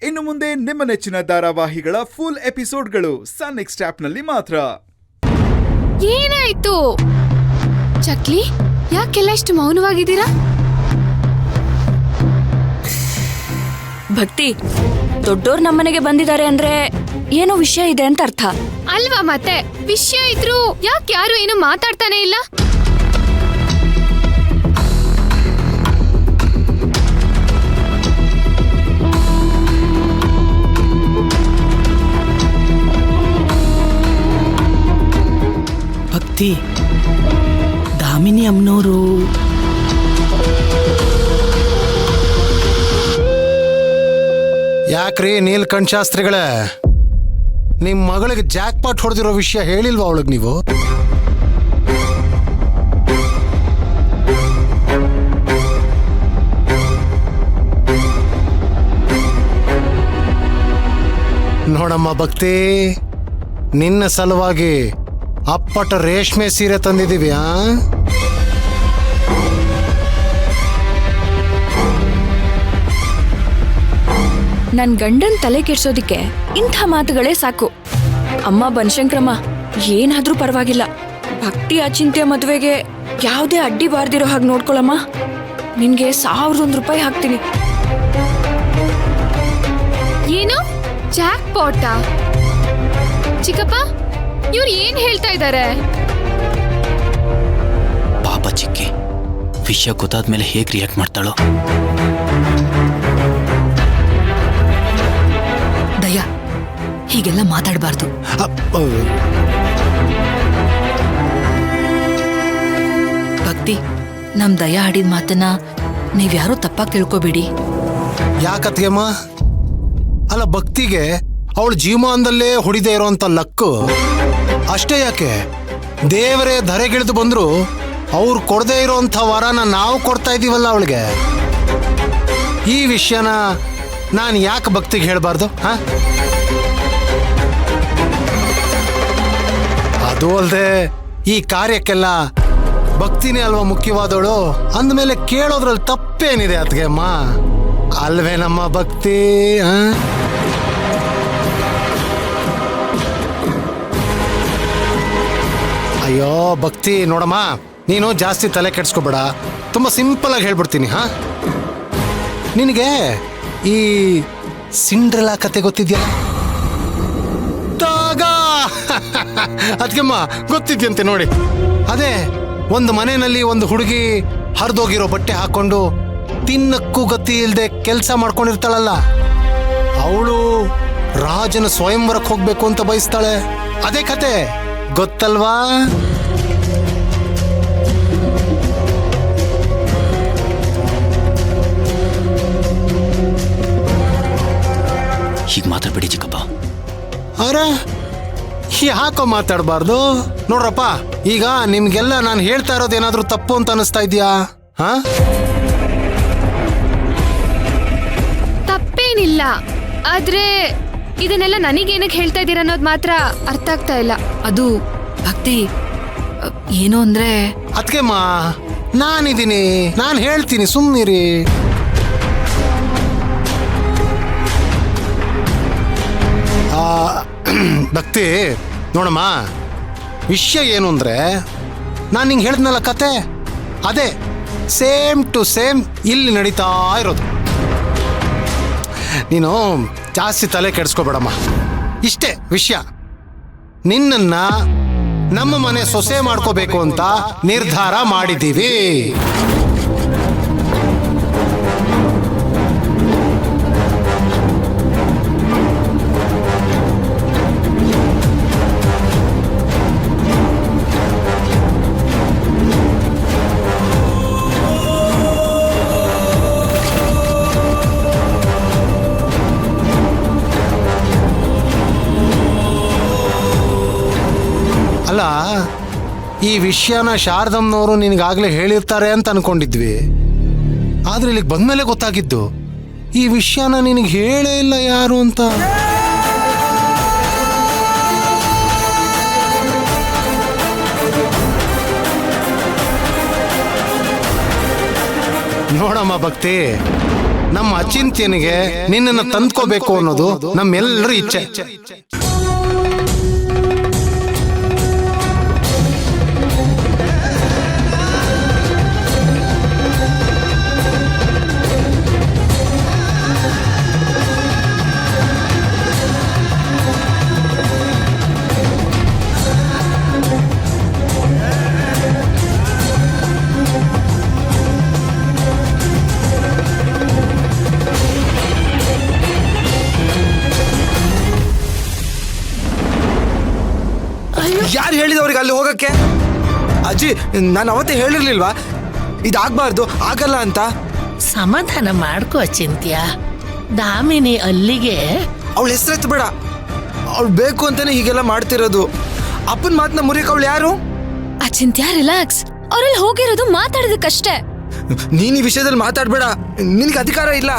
ಇನ್ನು ಮುಂದೆ ನಿಮ್ಮ ನೆಚ್ಚಿನ ಧಾರಾವಾಹಿಗಳ ಫುಲ್ ಎಪಿಸೋಡ್ಗಳು ಸನ್ ನೆಕ್ಸ್ಟ್ ಆಪ್ನಲ್ಲಿ ಮಾತ್ರ. ಏನಾಯ್ತು ಚಕ್ಲಿ? ಯಾಕೆಲ್ಲ ಇಷ್ಟು ಮೌನವಾಗಿದ್ದೀರಾ? ಭಕ್ತಿ, ದೊಡ್ಡೋರ್ ನಮ್ಮನೆಗೆ ಬಂದಿದ್ದಾರೆ ಅಂದ್ರೆ ಏನೋ ವಿಷಯ ಇದೆ ಅಂತ ಅರ್ಥ ಅಲ್ವಾ? ಮತ್ತೆ ವಿಷಯ ಇದ್ರು ಯಾಕೆ ಯಾರು ಏನು ಮಾತಾಡ್ತಾನೆ ಇಲ್ಲ? ಭಕ್ತಿ, ದಾಮಿನಿ ಅಮ್ಮನವರು ಯಾಕ್ರಿ ನೀಲ್ಕಂಠ ಶಾಸ್ತ್ರಿಗಳೇ, ನಿಮ್ ಮಗಳಿಗೆ ಜಾಕ್ ಪಾಟ್ ಹೊಡೆದಿರೋ ವಿಷಯ ಹೇಳಿಲ್ವಾ ಅವಳಿಗೆ ನೀವು? ನೋಡಮ್ಮ ಭಕ್ತಿ, ನಿನ್ನ ಸಲುವಾಗಿ ಅಪ್ಪಟ ರೇಷ್ಮೆ ಸೀರೆ ತಂದಿದ್ದೀವಿ. ನನ್ ಗಂಡನ್ ತಲೆ ಕೆಡ್ಸೋದಿಕ್ಕೆ ಇಂಥ ಮಾತುಗಳೇ ಸಾಕು. ಅಮ್ಮ ಬನಶಂಕರಮ್ಮ, ಏನಾದ್ರೂ ಪರವಾಗಿಲ್ಲ, ಭಕ್ತಿ ಅಚಿಂತ್ಯ ಮದುವೆಗೆ ಯಾವುದೇ ಅಡ್ಡಿ ಬಾರ್ದಿರೋ ಹಾಗೆ ನೋಡ್ಕೊಳಮ್ಮ. ನಿನ್ಗೆ 1001 ರೂಪಾಯಿ ಹಾಕ್ತೀನಿ. ಏನು ಜಾಕ್ ಪಾಟಾ? ಚಿಕ್ಕಪ್ಪ, ಇವ್ರು ಏನ್ ಹೇಳ್ತಾ ಇದ್ದಾರೆ? ಪಾಪ ಚಿಕ್ಕಿ, ವಿಷಯ ಗೊತ್ತಾದ್ಮೇಲೆ ಹೇಗೆ ರಿಯಾಕ್ಟ್ ಮಾಡ್ತಾಳೋ. ದಯಾ, ಹೀಗೆಲ್ಲ ಮಾತಾಡಬಾರ್ದು. ಭಕ್ತಿ, ನಮ್ ದಯಾ ಆಡಿದ ಮಾತನ್ನ ನೀವ್ಯಾರೂ ತಪ್ಪಾಗಿ ತಿಳ್ಕೊಬೇಡಿ. ಯಾಕತ್ಗೆಮ್ಮ? ಅಲ್ಲ, ಭಕ್ತಿಗೆ ಅವಳು ಜೀವಮಾನದಲ್ಲೇ ಹೊಡಿದೇ ಇರೋಂಥ ಲಕ್ಕು ಅಷ್ಟೇ. ಯಾಕೆ ದೇವರೇ ಧರೆಗಿಳಿದು ಬಂದ್ರು ಅವ್ರು ಕೊಡದೇ ಇರೋಂಥ ವರನ ನಾವು ಕೊಡ್ತಾ ಇದ್ದೀವಲ್ಲ ಅವಳಿಗೆ. ಈ ವಿಷಯನ ನಾನು ಯಾಕೆ ಭಕ್ತಿಗೆ ಹೇಳಬಾರ್ದು? ಅದು ಅಲ್ಲದೆ ಈ ಕಾರ್ಯಕ್ಕೆಲ್ಲ ಭಕ್ತಿನೇ ಅಲ್ವಾ ಮುಖ್ಯವಾದವಳು ಅಂದಮೇಲೆ ಕೇಳೋದ್ರಲ್ಲಿ ತಪ್ಪೇನಿದೆ ಅತ್ಗೆಮ್ಮ? ಅಲ್ವೇ ನಮ್ಮ ಭಕ್ತಿ? ಅಯ್ಯೋ ಭಕ್ತಿ, ನೋಡಮ್ಮ, ನೀನು ಜಾಸ್ತಿ ತಲೆ ಕೆಡ್ಸ್ಕೊಬೇಡ. ತುಂಬ ಸಿಂಪಲ್ ಆಗಿ ಹೇಳ್ಬಿಡ್ತೀನಿ. ನಿನಗೆ ಈ ಸಿಂಡ್ರೆಲಾ ಕತೆ ಗೊತ್ತಿದ್ಯಾ? ಅದಕ್ಕೆಮ್ಮ ಗೊತ್ತಿದ್ಯಂತೆ ನೋಡಿ. ಅದೇ ಒಂದು ಮನೆಯಲ್ಲಿ ಒಂದು ಹುಡುಗಿ ಹರಿದೋಗಿರೋ ಬಟ್ಟೆ ಹಾಕೊಂಡು ತಿನ್ನಕ್ಕೂ ಗತಿ ಇಲ್ಲದೆ ಕೆಲಸ ಮಾಡ್ಕೊಂಡಿರ್ತಾಳಲ್ಲ, ಅವಳು ರಾಜನ ಸ್ವಯಂವರಕ್ಕೆ ಹೋಗ್ಬೇಕು ಅಂತ ಬಯಸ್ತಾಳೆ. ಅದೇ ಕತೆ ಗೊತ್ತಲ್ವಾ? ಹೀಗೆ ಮಾತಾಡ್ಬೇಡಿ ಚಿಕ್ಕಪ್ಪ. ಅರೆ, ಯಾಕೋ ಮಾತಾಡಬಾರ್ದು? ನೋಡ್ರಪ್ಪ, ಈಗ ನಿಮ್ಗೆಲ್ಲ ನಾನು ಹೇಳ್ತಾ ಇರೋದೇನಾದ್ರೂ ತಪ್ಪು ಅಂತ ಅನಿಸ್ತಾ ಇದೆಯಾ? ತಪ್ಪೇನಿಲ್ಲ, ಆದ್ರೆ ಇದನ್ನೆಲ್ಲ ನನಗೇನಕ್ಕೆ ಹೇಳ್ತಾ ಇದ್ದೀರ ಅನ್ನೋದು ಮಾತ್ರ ಅರ್ಥ ಆಗ್ತಾ ಇಲ್ಲ. ಅದು ಭಕ್ತಿ, ಏನು ಅಂದ್ರೆ ಅದ್ಕೆಮ್ಮ ನಾನಿದ್ದೀನಿ, ನಾನು ಹೇಳ್ತೀನಿ, ಸುಮ್ಮನಿರಿ. ಭಕ್ತಿ, ನೋಡಮ್ಮ, ವಿಷಯ ಏನು ಅಂದರೆ ನಾನು ನಿಂಗೆ ಹೇಳಿದ್ನಲ್ಲ ಕತೆ, ಅದೇ ಸೇಮ್ ಟು ಸೇಮ್ ಇಲ್ಲಿ ನಡೀತಾ ಇರೋದು. ನೀನು ಜಾಸ್ತಿ ತಲೆ ಕೆಡಿಸ್ಕೋಬೇಡಮ್ಮ. ಇಷ್ಟೇ ವಿಷಯ. ನಿನ್ನನ್ನು ನಮ್ಮ ಮನೆ ಸೊಸೆ ಮಾಡ್ಕೋಬೇಕು ಅಂತ ನಿರ್ಧಾರ ಮಾಡಿದ್ದೀವಿ. ಅಲ್ಲ, ಈ ವಿಷಯನ ಶಾರದಮ್ಮನವರು ನಿನಗಾಗಲೇ ಹೇಳಿರ್ತಾರೆ ಅಂತ ಅನ್ಕೊಂಡಿದ್ವಿ. ಆದರೆ ಇಲ್ಲಿಗೆ ಬಂದಮೇಲೆ ಗೊತ್ತಾಗಿದ್ದು ಈ ವಿಷಯನ ನಿನಗೆ ಹೇಳೇ ಇಲ್ಲ ಯಾರು ಅಂತ. ನೋಡಮ್ಮ ಭಕ್ತಿ, ನಮ್ಮ ಅಚಿಂತ್ಯನಿಗೆ ನಿನ್ನನ್ನು ತಂದ್ಕೋಬೇಕು ಅನ್ನೋದು ನಮ್ಮೆಲ್ಲರ ಇಚ್ಛೆ. ಯಾರು ಹೇಳಿದ ಅವ್ರಿಗೆ ಅಲ್ಲಿ ಹೋಗಕ್ಕೆ? ಅಜ್ಜಿ, ನಾನು ಅವತ್ತೇ ಹೇಳಿರ್ಲಿಲ್ವಾ ಇದಾಗಬಾರ್ದು, ಆಗಲ್ಲ ಅಂತ? ಸಮಾಧಾನ ಮಾಡ್ಕೋ ಚಿಂತ್ಯ. ದಾಮಿನಿ ಅಲ್ಲಿಗೆ ಅವಳ ಹೆಸರೆತ್ತು ಬೇಡ. ಅವಳು ಬೇಕು ಅಂತಾನೆ ಹೀಗೆಲ್ಲ ಮಾಡ್ತಿರೋದು. ಅಪ್ಪನ ಮಾತನ್ನ ಮುರಿಯಕ್ಕೆ ಅವಳು ಯಾರು? ಅಚಿಂತ್ಯ ರಿಲ್ಯಾಕ್ಸ್, ಅವ್ರಲ್ಲಿ ಹೋಗಿರೋದು ಮಾತಾಡೋದಕ್ಕಷ್ಟೇ. ನೀನ್ ಈ ವಿಷಯದಲ್ಲಿ ಮಾತಾಡ್ಬೇಡ, ನಿನಗೆ ಅಧಿಕಾರ ಇಲ್ಲ.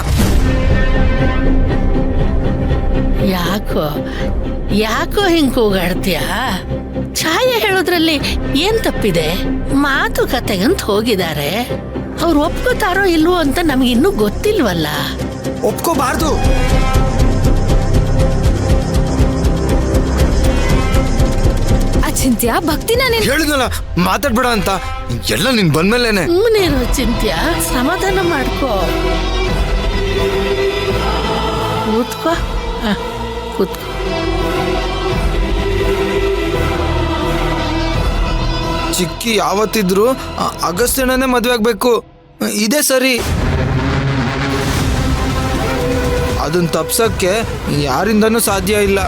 ಯಾಕೋ ಹಿಂಗ್ ಕೂಗಾಡ್ತೀಯ? ಛಾಯೆ ಹೇಳೋದ್ರಲ್ಲಿ ಏನ್ ತಪ್ಪಿದೆ? ಮಾತುಕತೆಗಂತ ಹೋಗಿದ್ದಾರೆ. ಅವ್ರು ಒಪ್ಕೋತಾರೋ ಇಲ್ವೋ ಅಂತ ನಮಗಿನ್ನೂ ಗೊತ್ತಿಲ್ವಲ್ಲ. ಒಪ್ಕೋಬಾರ್ದು. ಅಚಿಂತ್ಯ ಭಕ್ತಿನ ಹೇಳಿದ್ನಲ್ಲ ಮಾತಾಡ್ಬೇಡ ಅಂತ. ಎಲ್ಲ ನೀನ್ ಬಂದ್ಮೇಲೇನೆ. ಸುಮ್ಮನೇನು ಚಿಂತ್ಯ, ಸಮಾಧಾನ ಮಾಡ್ಕೋ. ಕೂತ್ಕೋ, ಕೂತ್ಕೋ. ಚಿಕ್ಕಿ ಯಾವತ್ತಿದ್ರು ಅಗಸ್ತ್ಯನೇ ಮದುವೆ ಆಗ್ಬೇಕು, ಇದೇ ಸರಿ. ಅದನ್ನ ತಪ್ಸಕ್ಕೆ ಯಾರಿಂದನೂ ಸಾಧ್ಯ ಇಲ್ಲ.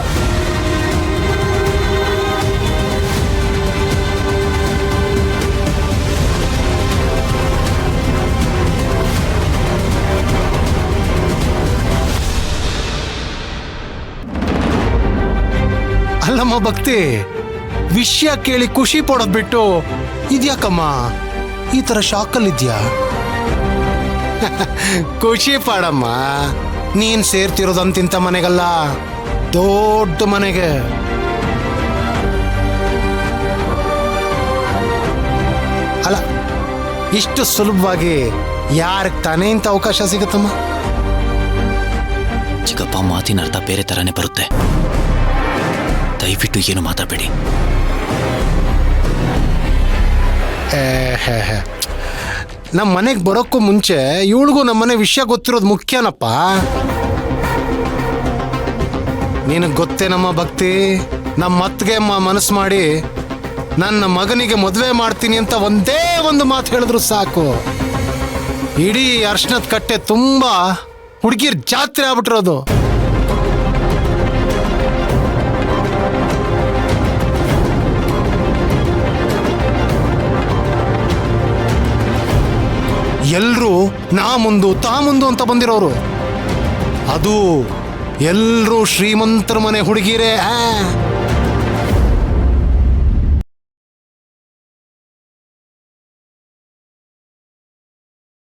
ಅಲ್ಲಮ್ಮ ಭಕ್ತಿ, ವಿಷಯ ಕೇಳಿ ಖುಷಿ ಪಡೋದ್ ಬಿಟ್ಟು ಇದ್ಯಾಕಮ್ಮ ಈ ತರ ಶಾಕಲ್ಲಿದ್ಯಾ? ಖುಷಿ ಪಡಮ್ಮ, ನೀನ್ ಸೇರ್ತಿರೋದಂತಿಂತ ಮನೆಗಲ್ಲ, ದೊಡ್ಡ ಮನೆಗೆ. ಅಲ್ಲ, ಇಷ್ಟು ಸುಲಭವಾಗಿ ಯಾರಿಗೆ ತಾನೇ ಇಂಥ ಅವಕಾಶ ಸಿಗುತ್ತಮ್ಮ? ಚಿಕ್ಕಪ್ಪ ಮಾತಿನ ಅರ್ಥ ಬೇರೆ ತರಾನೇ ಬರುತ್ತೆ. ದಯವಿಟ್ಟು ಏನು ಮಾತಾಡಬೇಡಿ. ನಮ್ಮ ಮನೆಗೆ ಬರೋಕ್ಕೂ ಮುಂಚೆ ಇವಳಿಗೂ ನಮ್ಮ ಮನೆ ವಿಷಯ ಗೊತ್ತಿರೋದು ಮುಖ್ಯನಪ್ಪ. ನಿನಗೆ ಗೊತ್ತೇನಮ್ಮ ಭಕ್ತಿ, ನಮ್ಮ ಅತ್ತಿಗೆ ಮನಸ್ಸು ಮಾಡಿ ನನ್ನ ಮಗನಿಗೆ ಮದುವೆ ಮಾಡ್ತೀನಿ ಅಂತ ಒಂದೇ ಒಂದು ಮಾತು ಹೇಳಿದ್ರು ಸಾಕು, ಇಡೀ ಅರ್ಶನದ ಕಟ್ಟೆ ತುಂಬ ಹುಡುಗಿರ್ ಜಾತ್ರೆ ಆಗ್ಬಿಟ್ಟಿರೋದು. ಎಲ್ರೂ ನಾ ಮುಂದು ತಾ ಮುಂದು ಅಂತ ಬಂದಿರೋರು. ಅದು ಎಲ್ರೂ ಶ್ರೀಮಂತರ ಮನೆ ಹುಡುಗಿರೇ.